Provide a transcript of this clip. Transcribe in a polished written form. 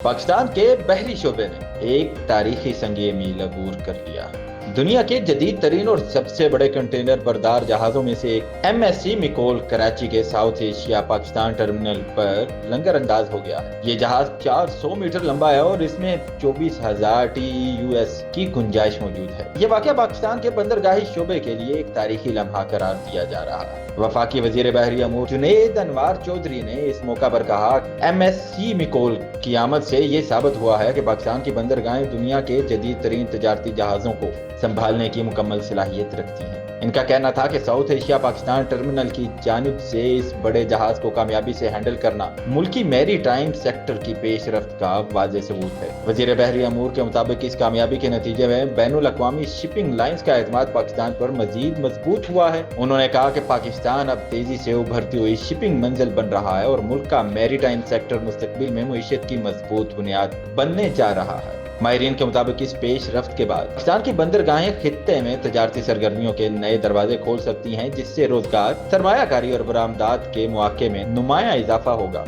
पाकिस्तान के बहरी शोबे ने एक तारीखी संग मील अबूर कर लिया। दुनिया के जदीद तरीन और सबसे बड़े कंटेनर बरदार जहाजों में से एक MSC मिकोल कराची के साउथ एशिया पाकिस्तान टर्मिनल पर लंगर अंदाज हो गया है। ये जहाज 400 मीटर लंबा है और इसमें 24,000 TEUs की गुंजाइश मौजूद है। ये वाकया पाकिस्तान के बंदरगाही शोबे के लिए एक तारीखी लम्हा करार दिया जा रहा है। वफाकी वजीर बहरी अमूर जुनैद अनवार चौधरी ने इस मौका पर कहा, MSC मिकोल की आमद से ये साबित हुआ है कि पाकिस्तान की बंदरगाहें दुनिया के जदीद तरीन तजारती जहाजों को संभालने की मुकम्मल सलाहियत रखती हैं। इनका कहना था कि साउथ एशिया पाकिस्तान टर्मिनल की जानिब से इस बड़े जहाज को कामयाबी से हैंडल करना मुल्की मैरी टाइम सेक्टर की पेशरफ्त का वाज़ेह सबूत है। वजीर बहरी अमूर के मुताबिक इस कामयाबी के नतीजे में बैनुल अक़वामी शिपिंग लाइन्स का एतमाद पाकिस्तान पर मजीद मजबूत हुआ है। उन्होंने कहा कि पाकिस्तान अब तेजी से उभरती हुई शिपिंग मंजिल बन रहा है और मुल्क का मैरी टाइम सेक्टर मुस्तकबिल में मईशत की मजबूत बुनियाद बनने जा रहा है। माहिरीन के मुताबिक इस पेश रफ्त के बाद पाकिस्तान की बंदरगाहें खित्ते में तजारती सरगर्मियों के नए दरवाजे खोल सकती हैं, जिससे रोजगार, सरमायाकारी और बरामदात के मौके में नुमाया इजाफा होगा।